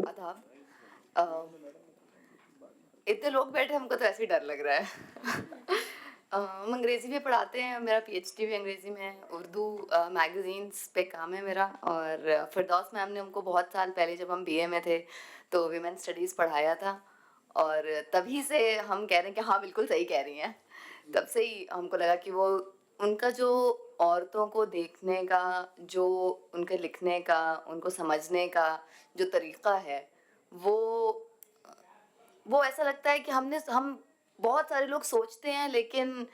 आदाब। इतने लोग बैठे, हमको तो ऐसे ही डर लग रहा है। हम अंग्रेज़ी में पढ़ाते हैं, मेरा पीएचडी भी अंग्रेज़ी में है, उर्दू मैगज़ीन्स पे काम है मेरा। और फ़िरदौस मैम ने हमको बहुत साल पहले जब हम बीए में थे, तो विमेन स्टडीज़ पढ़ाया था और तभी से हम कह रहे हैं कि हाँ, बिल्कुल सही कह रही हैं। तब से ही हमको लगा कि वो उनका जो औरतों को देखने का, जो उनके लिखने का, उनको समझने का जो तरीक़ा है, वो ऐसा लगता है कि हम बहुत सारे लोग सोचते हैं लेकिन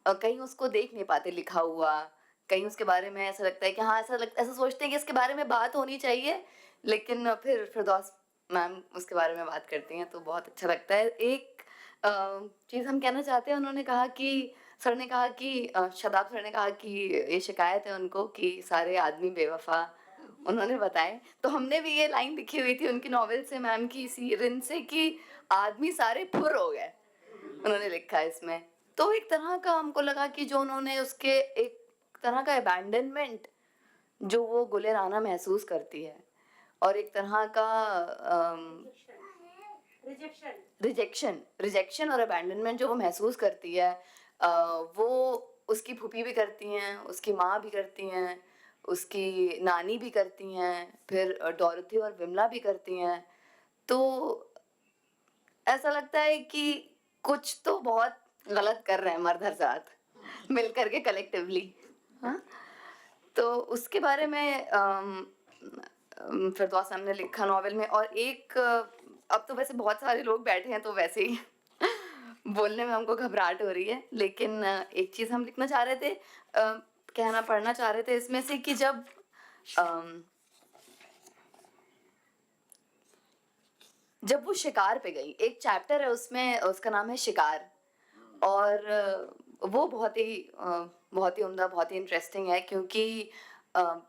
कहीं उसको देख नहीं पाते लिखा हुआ, कहीं उसके बारे में ऐसा लगता है कि हाँ, ऐसा सोचते हैं कि इसके बारे में बात होनी चाहिए, लेकिन फिर फ़िरदौस मैम उसके बारे में बात करती हैं तो बहुत अच्छा लगता है। एक अ, चीज़ हम कहना चाहते हैं, उन्होंने कहा कि सर ने कहा कि शादाब सर ने कहा कि ये शिकायत है उनको कि सारे आदमी बेवफ़ा उन्होंने बताए। तो हमने भी ये लाइन लिखी हुई थी उनकी नॉवेल से, मैम की इसी रिन से, कि आदमी सारे फुर हो गए, उन्होंने लिखा है इसमें। तो एक तरह का हमको लगा कि जो उन्होंने उसके एक तरह का अबैंडनमेंट जो वो गुले राना महसूस करती है और एक तरह का रिजेक्शन और अबैंडनमेंट जो वो महसूस करती है, वो उसकी फूफी भी करती हैं, उसकी माँ भी करती हैं, उसकी नानी भी करती हैं, फिर डोरथी और विमला भी करती हैं। तो ऐसा लगता है कि कुछ तो बहुत गलत कर रहे हैं मर्द हज़रात, मिलकर के कलेक्टिवली। हाँ? तो उसके बारे में फ़िरदौस मैम ने लिखा नॉवेल में। और एक अब तो वैसे बहुत सारे लोग बैठे हैं तो वैसे ही बोलने में हमको घबराहट हो रही है, लेकिन एक चीज़ हम लिखना चाह रहे थे, पढ़ना चाह रहे थे इसमें से कि जब वो शिकार पे गई, एक चैप्टर है उसमें, उसका नाम है शिकार। और वो बहुत ही उम्दा, बहुत ही इंटरेस्टिंग है, क्योंकि अ,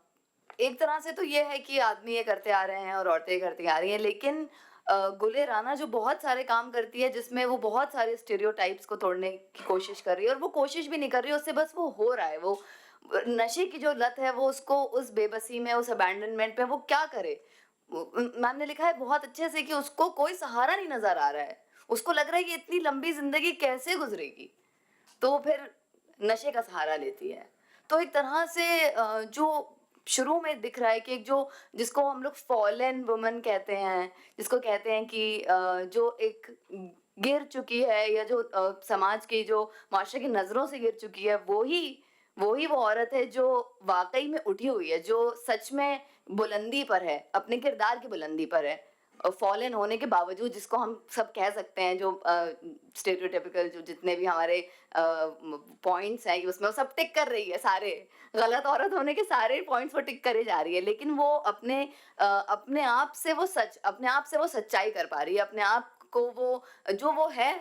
एक तरह से तो ये है कि आदमी ये करते आ रहे हैं और औरतें ये करती आ रही हैं, लेकिन गुले राना जो बहुत सारे काम करती है, जिसमें वो बहुत सारे स्टीरियोटाइप्स को तोड़ने की कोशिश कर रही है, और वो कोशिश भी नहीं कर रही है, उससे बस वो हो रहा है। वो नशे की जो लत है, वो उसको उस बेबसी में, उस अबैंडनमेंट में वो क्या करे? मैम ने लिखा है बहुत अच्छे से कि उसको कोई सहारा नहीं नज़र आ रहा है। उसको लग रहा है कि इतनी लंबी ज़िंदगी कैसे गुज़रेगी? तो फिर नशे का सहारा लेती है। तो एक तरह से जो शुरू में दिख रहा है कि एक जो जिसको हम लोग फॉलन वुमन कहते हैं, जिसको कहते हैं कि जो एक गिर चुकी है, या जो समाज की, जो माशरे की नज़रों से गिर चुकी है, वो औरत है जो वाक़ई में उठी हुई है, जो सच में बुलंदी पर है, अपने किरदार की बुलंदी पर है। फॉलन होने के बावजूद, जिसको हम सब कह सकते हैं, जो स्टेरियोटाइपिकल जो जितने भी हमारे पॉइंट्स हैं, उसमें वो सब टिक कर रही है, सारे गलत औरत होने के सारे पॉइंट्स वो टिक करे जा रही है, लेकिन वो अपने आप से अपने आप से वो सच्चाई कर पा रही है, अपने आप को वो जो वो है,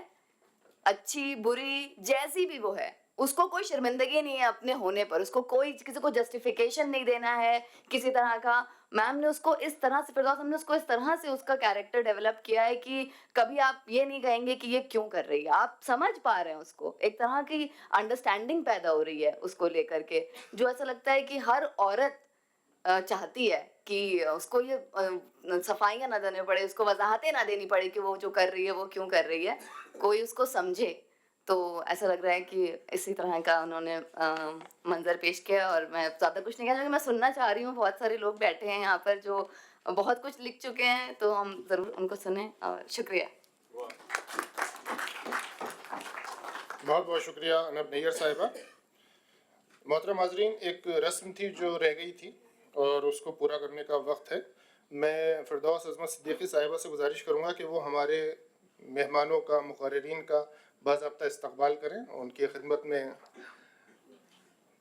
अच्छी बुरी जैसी भी वो है, उसको कोई शर्मिंदगी नहीं है अपने होने पर, उसको कोई किसी को जस्टिफिकेशन नहीं देना है किसी तरह का। मैम ने उसको इस तरह से, फ़िरदौस हमने उसको इस तरह से उसका कैरेक्टर डेवलप किया है कि कभी आप ये नहीं कहेंगे कि ये क्यों कर रही है, आप समझ पा रहे हैं उसको, एक तरह की अंडरस्टैंडिंग पैदा हो रही है उसको लेकर के, जो ऐसा लगता है कि हर औरत चाहती है कि उसको ये सफाइयाँ ना देनी पड़े, उसको वज़ाहतें ना देनी पड़े कि वो जो कर रही है वो क्यों कर रही है, कोई उसको समझे। तो ऐसा लग रहा है कि इसी तरह का उन्होंने मंज़र पेश किया, और मैं ज़्यादा कुछ नहीं कहना चाहूँगी, मैं सुनना चाह रही हूँ। बहुत सारे लोग बैठे हैं यहाँ पर जो बहुत कुछ लिख चुके हैं, तो हम ज़रूर उनको सुनें, और शुक्रिया। बहुत बहुत शुक्रिया अनब नैयर साहिबा। मोहतरम हाज़रीन, एक रस्म थी जो रह गई थी और उसको पूरा करने का वक्त है। मैं फ़िरदौस अज़मत सिद्दीकी साहिबा से गुजारिश करूँगा कि वो हमारे मेहमानों का, मुक़र्रिरीन का बाज़ाब्ता इस्तक़बाल करें, उनकी खिदमत में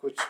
कुछ